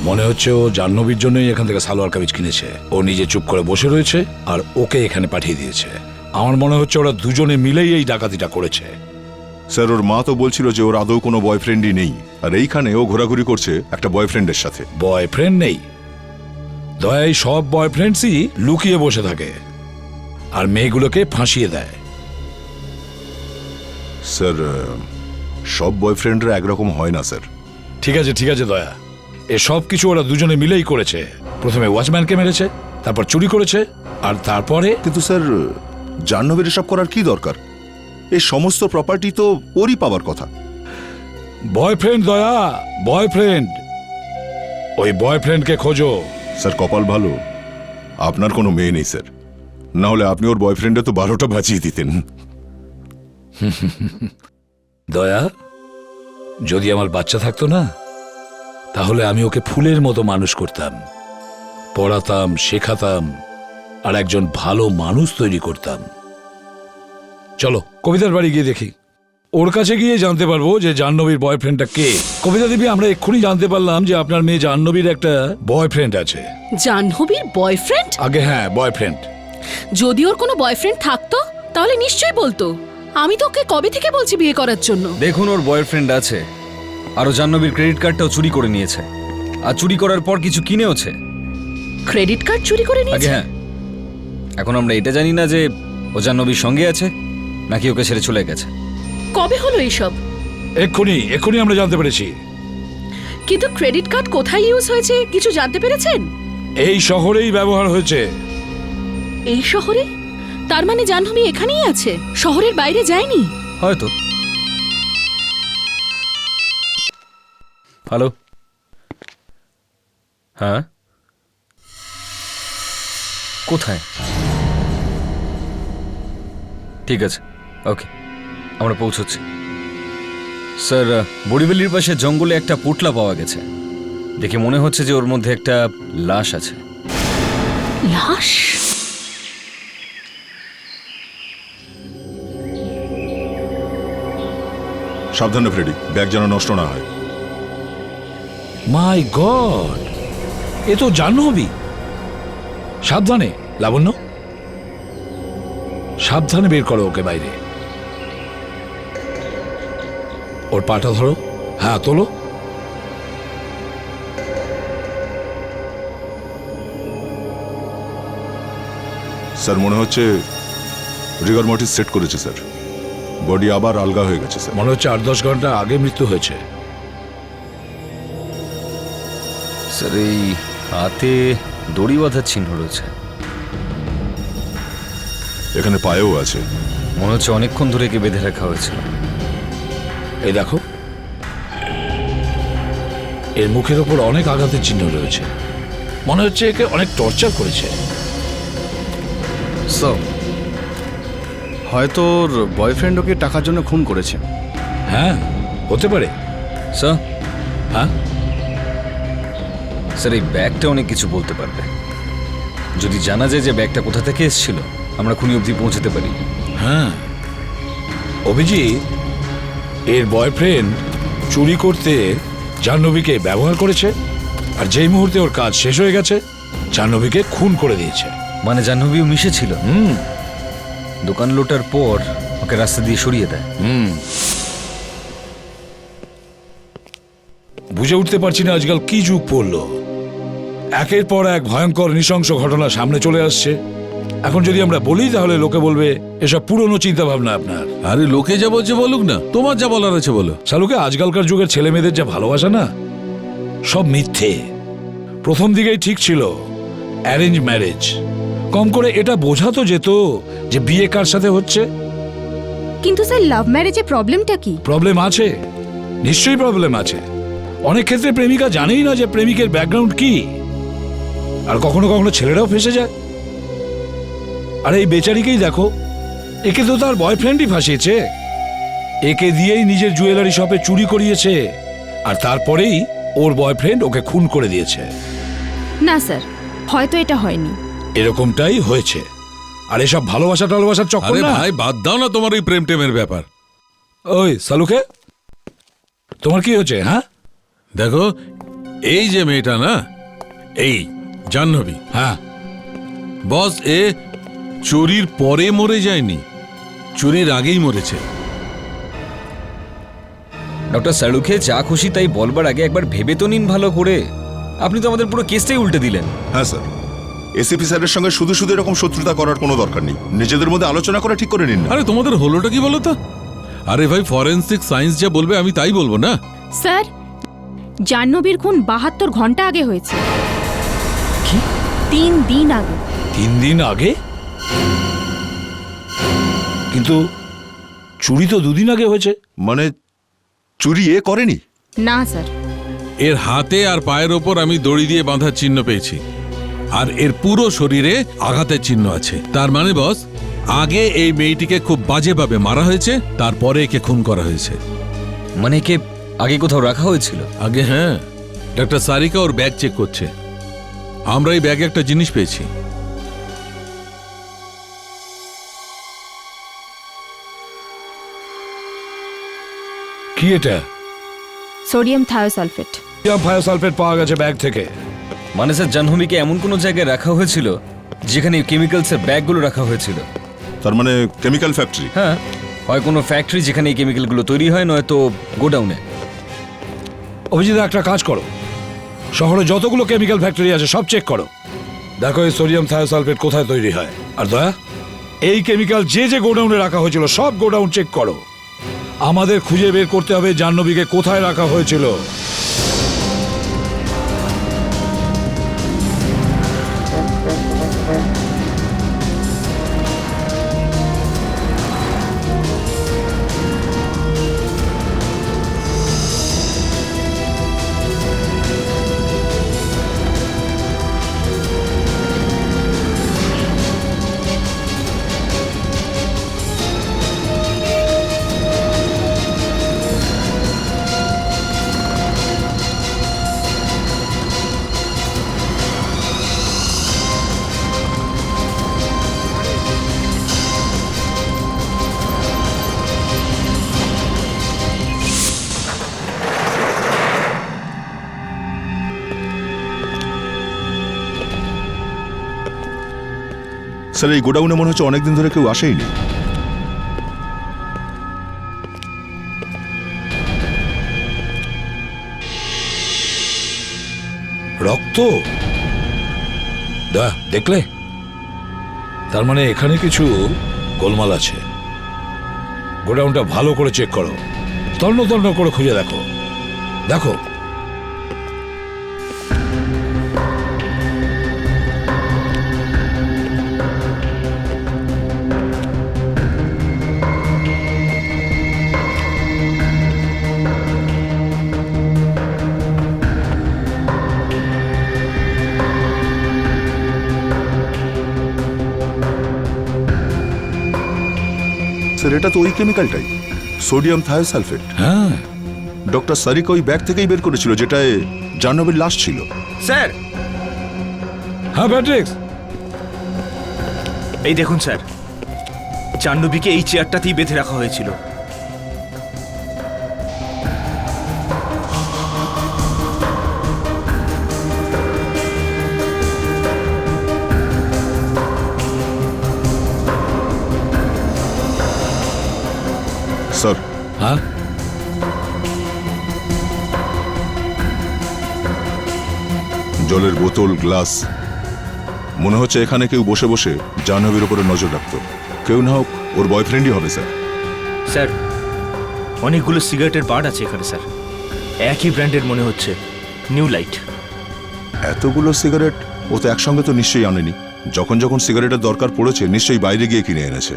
মনে হচ্ছে ও জাহ্নবীর জন্যই এখান থেকে সালোয়ার কামিজ কিনেছে। ও নিজে চুপ করে বসে রয়েছে আর ওকে এখানে পাঠিয়ে দিয়েছে। আমার মনে হচ্ছে ওরা দুজনে মিলেই এই ডাকাতিটা করেছে। স্যার, ওর মা তো বলছিল যে ওর আদৌ কোনো বয়ফ্রেন্ডই নেই, আর এইখানে ও ঘোরাঘুরি করছে একটা বয়ফ্রেন্ডের সাথে। বয়ফ্রেন্ড নেই? দয়াই সব বয়ফ্রেন্ডসই লুকিয়ে বসে থাকে আর মেয়েগুলোকে ফাঁসিয়ে দেয়। স্যার, সব বয়ফ্রেন্ডরা একরকম হয় না স্যার। ঠিক আছে দয়া, এ সব কিছু ওরা দুজনে মিলেই করেছে। প্রথমে ওয়াচম্যানকে মেরেছে, তারপর চুরি করেছে, আর তারপরে কিন্তু স্যার জাহ্নবীর এসব করার কি দরকার? এই সমস্ত প্রপার্টি তো ওরই পাওয়ার কথা। বয়ফ্রেন্ড দয়া, বয়ফ্রেন্ড। ওই বয়ফ্রেন্ডকে খোঁজো। স্যার কপাল ভালো আপনার কোনো মেয়ে নেই স্যার, না হলে আপনি ওর বয়ফ্রেন্ডে তো 12টা বাজিয়ে দিতেন। দয়া, যদি আমার বাচ্চা থাকতো না, তাহলে আমি ওকে ফুলের মতো মানুষ করতাম, পড়াতাম, শেখাতাম, আর একজন ভালো মানুষ তৈরি করতাম। চলো কবিতার বাড়ি গিয়ে দেখি, ওর কাছে গিয়ে জানতে পারবো যে জাহ্নবীর বয়ফ্রেন্ডটা কে। কবিতা দেবী, আমরা এক্ষুনি জানতে পারলাম যে আপনার মেয়ে জাহ্নবীর একটা বয়ফ্রেন্ড আছে। জাহ্নবীর বয়ফ্রেন্ড? আগে হ্যাঁ, বয়ফ্রেন্ড। যদি ওর কোনো বয়ফ্রেন্ড থাকতো তাহলে নিশ্চয়ই বলতো। আমি তো ওকে কবে থেকে বলছি বিয়ে করার জন্য। দেখুন, ওর বয়ফ্রেন্ড আছে, আরও জাহ্নবীর ক্রেডিট কার্ডটাও চুরি করে নিয়েছে, আর চুরি করার পর কিছু কিনেওছে। ক্রেডিট কার্ড চুরি করে আগে নিয়েছে? হ্যাঁ, এখন আমরা এটা জানি না যে ও জাহ্নবীর সঙ্গে আছে নাকি ওকে ছেড়ে চলে গেছে। কবে হলো এইসব? এক্ষুনি আমরা জানতে পেরেছি। কিন্তু ক্রেডিট কার্ড কোথায় ইউজ হয়েছে কিছু জানতে পেরেছেন? এই শহরেই ব্যবহার হয়েছে। এই শহরে? তার মানে জাহ্নবী এখানেই আছে, শহরের বাইরে যায়নি? হয়তো। হ্যালো, হ্যাঁ, কোথায়? ঠিক আছে, ওকে, আমরা পৌঁছচ্ছি। স্যার, বড়িবেলির পাশে জঙ্গলে একটা পুটলা পাওয়া গেছে, দেখে মনে হচ্ছে যে ওর মধ্যে একটা লাশ আছে। লাশ? সাবধানে ফ্রেডি, ব্যাগ যেন নষ্ট না হয়। মাই গড, এ তো জাহ্নবী। সাবধানে লাবণ্য, সাবধানে বের করো ওকে বাইরে। ওর পাটা ধরো, হ্যাঁ তোলো। স্যার মনে হচ্ছে রিগার মর্টিস সেট করেছে স্যার, বডি আবার আলগা হয়ে গেছে স্যার। মনে হচ্ছে 8-10 ঘন্টা আগে মৃত্যু হয়েছে। স্যার, এই হাতে দড়ি বাঁধার চিহ্ন রয়েছে, এখানে পায়েও আছে। মনে হচ্ছে অনেকক্ষণ ধরে একে বেঁধে রাখা হয়েছিল। এই দেখো, এর মুখের ওপর অনেক আঘাতের চিহ্ন রয়েছে, মনে হচ্ছে একে অনেক টর্চার করেছে। স্যার, হয়তো ওর বয়ফ্রেন্ড ওকে টাকার জন্য খুন করেছে। হ্যাঁ, হতে পারে। স্যার, হ্যাঁ স্যার, এই ব্যাগটা অনেক কিছু বলতে পারবে। যদি জানা যায় যে ব্যাগটা কোথা থেকে এসেছিল, আমরা খুনি অবধি পৌঁছতে পারি। হ্যাঁ, অভিজিৎ, এর বয়ফ্রেন্ড চুরি করতে জাহ্নবীকে ব্যবহার করেছে, আর যেই মুহূর্তে ওর কাজ শেষ হয়ে গেছে, জাহ্নবীকে খুন করে দিয়েছে। মানে জাহ্নবীও মিশেছিল। দোকান লোটার পর ওকে রাস্তা দিয়ে সরিয়ে দেয়। বুঝে উঠতে পারছি না আজকাল কি যুগ পড়লো। একের পর এক ভয়ঙ্কর নৃশংস ঘটনা সামনে চলে আসছে। এখন যদি আমরা বলি তাহলে লোকে বলবে এসব পুরনো চিন্তা ভাবনা আপনার। আরে লোকে যা বলছে বলুক না, তোমার যা বলার আছে বলো। শালুকে, আজকালকার যুগের ছেলে মেয়েদের যা ভালোবাসা না, সব মিথ্যে। প্রথম দিকেই ঠিক ছিল অ্যারেঞ্জ ম্যারেজ, কম করে এটা বোঝাতো যেত যে বিয়ে কার সাথে হচ্ছে। কিন্তু স্যার, লাভ ম্যারেজে প্রবলেমটা কি? প্রবলেম আছে, নিশ্চয়ই প্রবলেম আছে। অনেক ক্ষেত্রে প্রেমিকা জানেই না যে প্রেমিকের ব্যাকগ্রাউন্ড কি, আর কখনো কখনো ছেলেরাও ফেসে যায়। আর এই বেচারিকেই দেখো, একে তো তার বয়ফ্রেন্ডই ফাঁসিয়েছে, একে দিয়েই নিজের জুয়েলারি শপে চুরি করিয়েছে, আর তারপরেই ওর বয়ফ্রেন্ড ওকে খুন করে দিয়েছে। না স্যার, হয়তো এটা হয়নি। এরকমটাই হয়েছে। আর এসব ভালোবাসা টালবাসার চক্কর আরে না। ভাই, বাদ দাও না তোমার ওই প্রেম টেমের ব্যাপার। ওই সালুকে, তোমার কি হচ্ছে? হ্যাঁ দেখো, এই যে মেয়েটা না, এই জাহ্নবী, হ্যাঁ, বস, এ চুরির পরে মরে যায়নি, চুরির আগেই মরেছে। ডক্টর সালুকে যা খুশি তাই বলবার আগে একবার ভেবে তো নিন ভালো করে। আপনি তো আমাদের পুরো কেসটাই উল্টে দিলেন। হ্যাঁ স্যার, এসিপি স্যারের সঙ্গে শুধু শুধু এরকম শত্রুতা করার কোনো দরকার নেই। নিজেদের মধ্যে আলোচনা করে ঠিক করে নিন না। আরে তোমাদের হলোটা কি বলো তো? আরে ভাই, ফরেন্সিক সায়েন্স যা বলবে আমি তাই বলবো না। স্যার, জাহ্নবীর খুন 72 ঘন্টা আগে হয়েছে। কি? 3 দিন আগে। 3 দিন আগে? কিন্তু চুরি তো 2 দিন আগে হয়েছে। মানে চুরি এ করেনি? না স্যার। এর হাতে আর পায়ের ওপর আমি দড়ি দিয়ে বাঁধার চিহ্ন পেয়েছি, আর এর পুরো শরীরে আঘাতের চিহ্ন আছে। তার মানে বস, আগে এই মেয়েটিকে খুব বাজেভাবে মারা হয়েছে, তারপরে একে খুন করা হয়েছে। মানে একে আগে কোথাও রাখা হয়েছিল? আগে হ্যাঁ, ডাক্তার সারিকা ওর ব্যাগ চেক করছে। আমরা এই ব্যাগে একটা জিনিস পেয়েছি। কি এটা? Sodium thiosulphate. থায়োসালফেট পাওয়া গেছে ব্যাগ থেকে। মানে স্যার জাহ্নবীকে এমন কোনো জায়গায় রাখা হয়েছিল যেখানে কেমিক্যালসের ব্যাগগুলো রাখা হয়েছিল। তার মানে কেমিক্যাল ফ্যাক্টরি? হ্যাঁ, হয় কোনো ফ্যাক্টরি যেখানে এই কেমিক্যালগুলো তৈরি হয়, নয়তো গোডাউনে। অভিজিৎ, একটা কাজ করো, শহরে যতগুলো কেমিক্যাল ফ্যাক্টরি আছে সব চেক করো, দেখো এই সোডিয়াম থায়োসালফেট কোথায় তৈরি হয়। আর দয়া, এই কেমিক্যাল যে যে গোডাউনে রাখা হয়েছিল সব গোডাউন চেক করো। আমাদের খুঁজে বের করতে হবে জাহ্নবীকে কোথায় রাখা হয়েছিল। স্যার, এই গোডাউনে মনে হচ্ছে অনেকদিন ধরে কেউ আসেইনি। রক্ত? দয়া, দেখলে? তার মানে এখানে কিছু গোলমাল আছে। গোডাউনটা ভালো করে চেক করো, তন্ন তন্ন করে খুঁজে দেখো। দেখো, স্যার, এটা তো ওই কেমিক্যালটাই, সোডিয়াম থায়োসালফেট। হ্যাঁ, ডক্টর সারিকা ওই ব্যাগ থেকেই বের করেছিল যেটায় জাহ্নবীর লাশ ছিল। স্যার, হ্যাঁ প্যাট্রিক্স, এই দেখুন স্যার, জাহ্নবীকে এই চেয়ারটাতেই বেঁধে রাখা হয়েছিল। স্যার, হ্যাঁ জলের বোতল, গ্লাস, মনে হচ্ছে এখানে কেউ বসে বসে জাহ্নবীর উপরে নজর রাখতো। কেউ না হোক ওর বয়ফ্রেন্ডই হবে স্যার। স্যার, অনেকগুলো সিগারেটের বার্ড আছে এখানে স্যার, একই ব্র্যান্ডের মনে হচ্ছে, নিউ লাইট। এতগুলো সিগারেট ও তো একসঙ্গে তো নিশ্চয়ই আনেনি। যখন যখন সিগারেটের দরকার পড়েছে নিশ্চয়ই বাইরে গিয়ে কিনে এনেছে।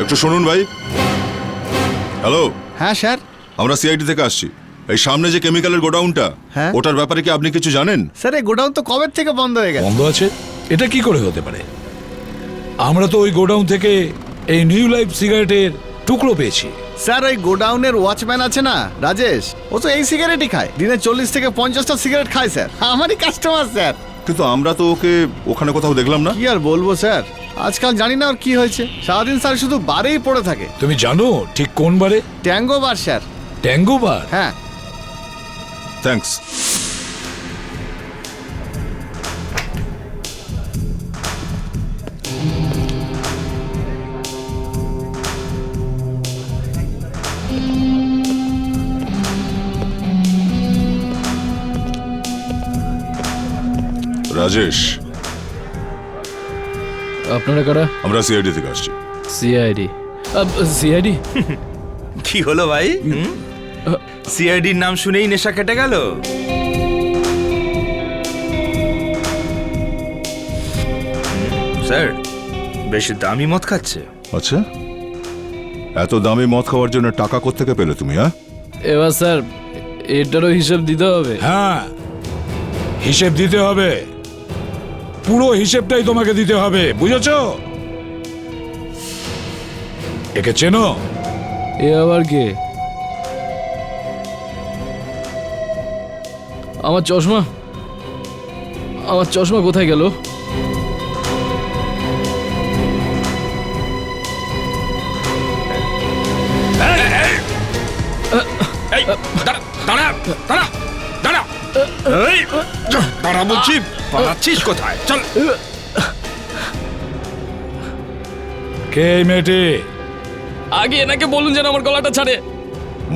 একটু শুনুন ভাই। হ্যালো। হ্যাঁ স্যার। আমরা সিআইডি থেকে আসছি। এই সামনে যে কেমিক্যালের গোডাউনটা, হ্যাঁ, ওটার ব্যাপারে কি আপনি কিছু জানেন? স্যার, এই গোডাউন তো কবে থেকে বন্ধ হয়ে গেছে। বন্ধ আছে? এটা কি করে হতে পারে? আমরা তো ওই গোডাউন থেকে এই নিউ লাইফ সিগারেটের টুকরো পেয়েছি। স্যার, ওই গোডাউনের ওয়াচম্যান আছে না, রাজেশ, ও তো এই সিগারেটই খায়। দিনে 40 থেকে 50টা সিগারেট খায় স্যার, আমারই কাস্টমার স্যার। কিন্তু আমরা তো ওকে ওখানে কোথাও দেখলাম না। কি আর বলবো স্যার, আজকাল জানি না ওর কি হয়েছে, সারাদিন স্যার শুধু বারেই পড়ে থাকে। তুমি জানো ঠিক কোন বারে? ট্যাঙ্গো বার স্যার। ট্যাঙ্গো বার? হ্যাঁ। থ্যাঙ্কস। রাজেশ, আপনারা কারা? আমরা সিআইডি থেকে আসছি। সিআইডি? সিআইডি কি হলো ভাই? সিআইডির নাম শুনেই নেশা কেটে গেল। স্যার, বেশি দামি মদ খাচ্ছে। আচ্ছা, এত দামি মদ খাওয়ার জন্য টাকা কোত্থেকে পেলে তুমি? হ্যাঁ, এবার স্যার এটারও হিসাব দিতে হবে। হ্যাঁ, হিসেব দিতে হবে, পুরো হিসেবটাই তোমাকে দিতে হবে, বুঝেছো? একে চেনো? এ আবার কে? আমার চশমা কোথায় গেল? এই, দাঁড়া দাঁড়া দাঁড়া দাঁড়া, এই, দাঁড়া বলছি, পালাচ্ছিস কোথায়? চল। কে এই মেয়েটি? আগে এনাকে বলুন যেন আমার গলাটা ছাড়ে।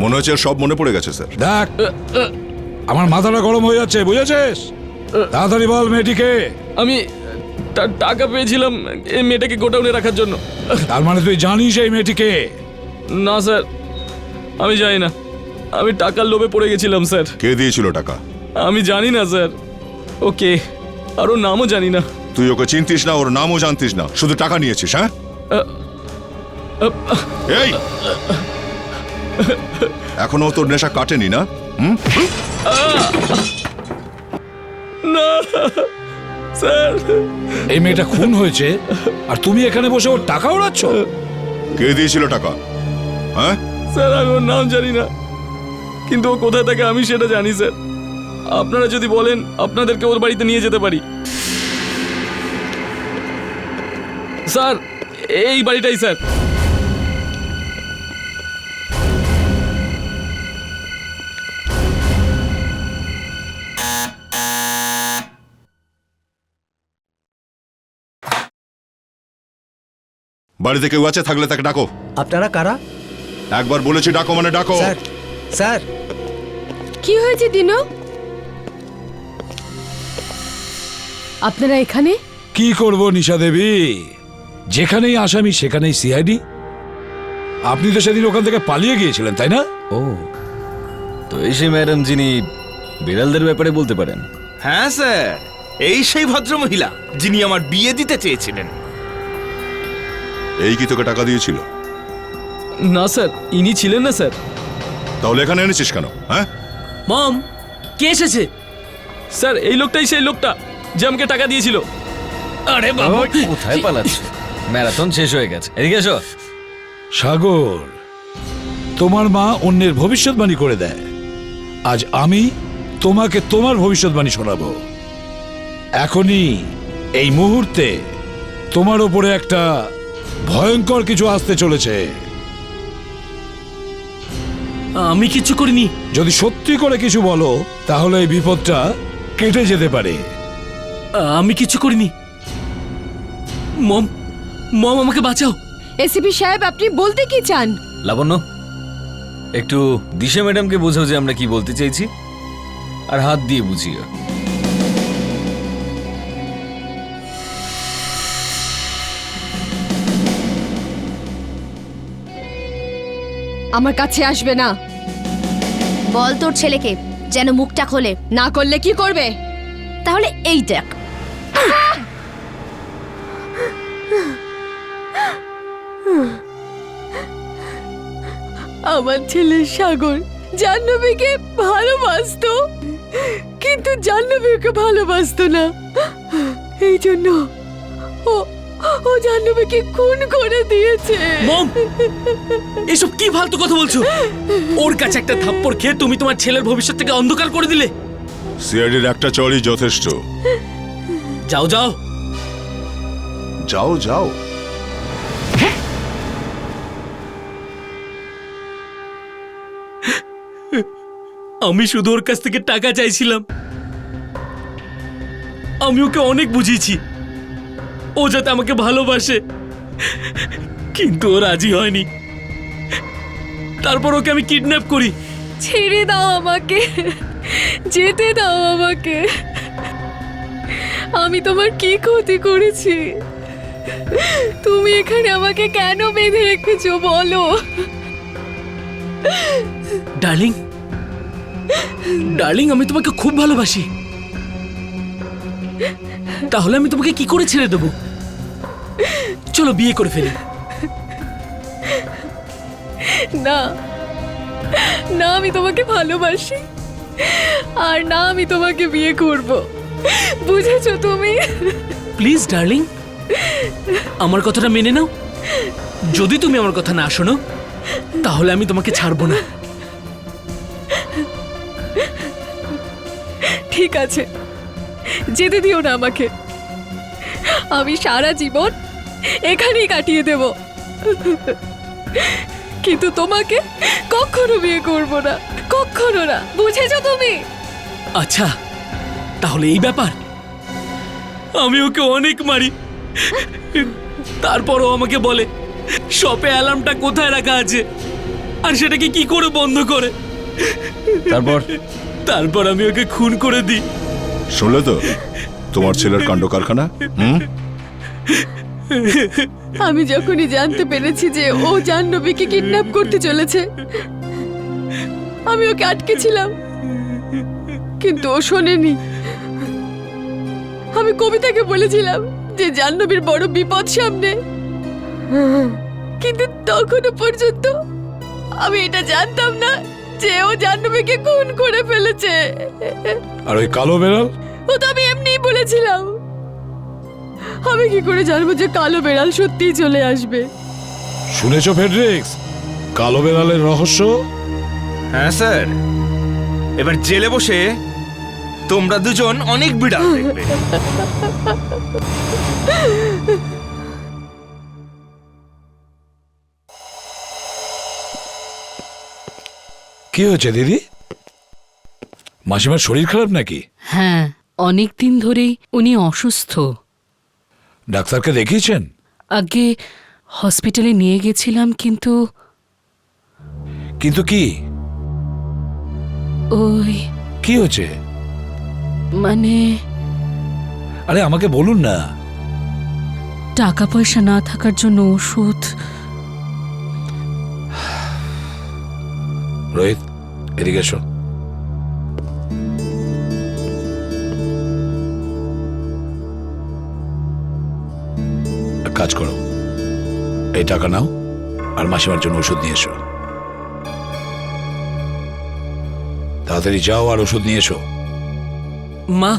মনে হচ্ছে সব মনে পড়ে গেছে স্যার। দেখ, আমার মাথাটা গরম হয়ে যাচ্ছে, বুঝেছিস? তাড়াতাড়ি বল মেয়েটিকে। আমি টাকা পেয়েছিলাম এই মেয়েটাকে গোডাউনে রাখার জন্য। তার মানে তুই জানিস এই মেয়েটিকে? না স্যার, আমি জানি না, আমি টাকার লোভে পড়ে গেছিলাম স্যার। কে দিয়েছিল টাকা? আমি জানি না স্যার, ওকে আর ওর নামও জানি না। তুই ওকে চিনতিস না, ওর নামও জানতিস না, শুধু টাকা নিয়েছিস? হ্যাঁ, এই, এখনো তোর নেশা কাটেনি না? না স্যার, এই মেয়েটা খুন হয়েছে আর তুমি এখানে বসে ওর টাকা ওড়াচ্ছ? কে দিয়েছিল টাকা? হ্যাঁ স্যার, আমি ওর নাম জানি না, কিন্তু ও কোথায় থাকে আমি সেটা জানি স্যার। আপনারা যদি বলেন আপনাদেরকে ওর বাড়িতে নিয়ে যেতে পারি। স্যার, এই বাড়িটাই স্যার। বাড়িতে কেউ আছে? থাকলে তাকে ডাকো। আপনারা কারা? একবার বলেছি ডাকো মানে ডাকো। স্যার, স্যার, কি হয়েছে দিনু? আপনারা এখানে? কি করব নিশা দেবী, যেখানেই আসামি সেখানেই সিআইডি। আপনি তো সেদিন ওখান থেকে পালিয়ে গিয়েছিলেন, তাই না? ও, তো এই সেই ম্যাডাম যিনি বিড়ালদের ব্যাপারে বলতে পারেন। হ্যাঁ স্যার, এই সেই ভদ্রমহিলা যিনি আমার বিয়ে দিতে চেয়েছিলেন। এই কি তোকে টাকা দিয়েছিল? না স্যার, ইনি ছিলেন না স্যার। তাহলে এখানে এনেছিস কেন? হ্যাঁ, মম, কে এসেছে? স্যার, এই লোকটাই সেই লোকটা যে আমাকে টাকা দিয়েছিল। আরে বাবা, কোথায় পালাচ্ছ? ম্যারাথন শেষ হয়ে গেছে, এদিকে এসো। সাগর, তোমার মা অন্যের ভবিষ্যৎবাণী করে দেয়, আজ আমি তোমাকে তোমার ভবিষ্যৎবাণী শোনাবো। এখনই এই মুহূর্তে তোমার ওপরে একটা ভয়ঙ্কর কিছু আসতে চলেছে। আমি কিছু করিনি। যদি সত্যি করে কিছু বলো তাহলে এই বিপদটা কেটে যেতে পারে। আমি কিছু করিনি। মম, মম আমাকে বাঁচাও। এসিপি সাহেব, আপনি বলতে কি চান? লাবণ্য, একটু দিশা ম্যাডামকে বোঝাও যে আমরা কি বলতে চাইছি, আর হাত দিয়ে বুঝিও। আমার কাছে আসবে না। বল তোর ছেলেকে যেন মুখটা খোলে। না করলে কি করবে? তাহলে এই দেখ। আমার ছেলে সাগর জাহ্নবীকে ভালোবাসতো, কিন্তু জাহ্নবী ওকে ভালোবাসতো না। এই জন্য ও জাহ্নবীকে খুন করে দিয়েছে। মম, এসব কি ফালতু কথা বলছো? ওর কাছে একটা থাপ্পড় খেয়ে তুমি তোমার ছেলের ভবিষ্যৎ থেকে অন্ধকার করে দিলে। সিআইডির একটা চড়ই যথেষ্ট। যাও যাও যাও যাও। আমি শুধু ওর কাছ থেকে টাকা চাইছিলাম। আমি ওকে অনেক বুঝিয়েছি ও যাতে আমাকে ভালোবাসে, কিন্তু ও রাজি হয়নি। তারপর ওকে আমি কিডন্যাপ করি। ছেড়ে দাও আমাকে, যেতে দাও আমাকে। আমি তোমার কি ক্ষতি করেছি? তুমি এখানে আমাকে কেন বেঁধে রেখেছো বলো? ডার্লিং, ডার্লিং, আমি তোমাকে খুব ভালোবাসি। তাহলে আমি তোমাকে কি করে ছেড়ে দেবো? চলো বিয়ে করে ফেলি। না না, আমি তোমাকে ভালোবাসি, আর না আমি তোমাকে বিয়ে করব, বুঝেছো তুমি? প্লিজ ডার্লিং, আমার কথাটা মেনে নাও। যদি তুমি আমার কথা না শোনো তাহলে আমি তোমাকে ছাড়বো না। ঠিক আছে, যেতে দিও না আমাকে, আমি সারা জীবন এখানেই কাটিয়ে দেব, কিন্তু তোমাকে কখনো বিয়ে করব না, কখনো না, বুঝেছো তুমি? আচ্ছা, তাহলে এই ব্যাপার। আমি ওকে অনেক মারি, তারপরও আমাকে বলে শপে অ্যালার্মটা কোথায় রাখা আছে আর সেটাকে কি করে বন্ধ করে। তারপর আমি ওকে খুন করে দিই। শুনলে তো তোমার ছেলের কাণ্ড কারখানা। আমি যখনই জানতে পেরেছি যে ও জাহ্নবীকে কিডন্যাপ করতে চলেছে, আমি ওকে আটকেছিলাম, কিন্তু ও শোনেনি। আমি কবিতাকে বলেছিলাম যে জাহ্নবীর বড় বিপদ সামনে, কিন্তু তখনও পর্যন্ত আমি এটা জানতাম না যে ও জাহ্নবীকে খুন করে ফেলেছে। আর ওই কালো বেড়াল? ও তো আমি এমনিই বলেছিলাম। আমি কি করে জানবো যে কালো বেড়াল সত্যিই চলে আসবে? শুনেছো ফেডরিক্স, কালো বেড়ালের রহস্য? হ্যাঁ স্যার, এবার জেলে বসে তোমরা দুজন অনেক বিড়াল দেখবে। কি হয়েছে দিদি? মাসিমার শরীর খারাপ নাকি? হ্যাঁ, অনেক দিন ধরেই উনি অসুস্থ। ডাক্তারকে দেখিয়েছেন? আগে হসপিটালে নিয়ে গেছিলাম, কিন্তু কিন্তু কি ওই কি হয়েছে? মানে আরে আমাকে বলুন না। টাকা পয়সা না থাকার জন্য ওষুধ। রোহিত, এদিকে এসো। এক কাজ করো, এই টাকা নাও আর মাসিমার জন্য ওষুধ নিয়ে এসো। তাড়াতাড়ি যাও আর ওষুধ নিয়ে এসো। মা,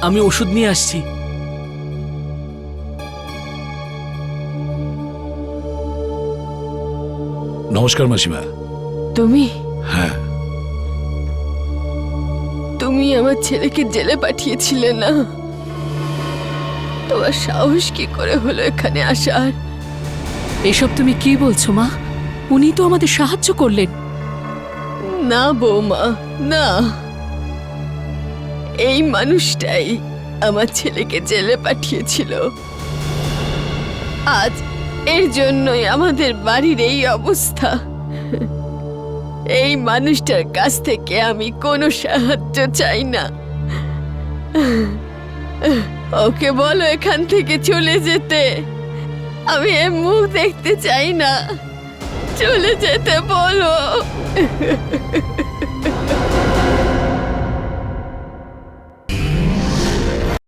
আমি ওষুধ নিয়ে আসছি। নমস্কার মাসিমা। তুমি হ্যাঁ, তুমি আমার ছেলেকে জেলে পাঠিয়েছিলে না? তোমার সাহস কি করে হলো এখানে আসার? এসব তুমি কি বলছো মা? উনি তো আমাদের সাহায্য করলেন। না বৌমা, না, এই মানুষটাই আমার ছেলেকে জেলে পাঠিয়েছিল। আজ এর জন্যই আমাদের বাড়ির এই অবস্থা। এই মানুষটার কাছ থেকে আমি কোনো সাহায্য চাই না। ওকে বলো এখান থেকে চলে যেতে। আমি এর মুখ দেখতে চাই না। চলে যেতে বলো।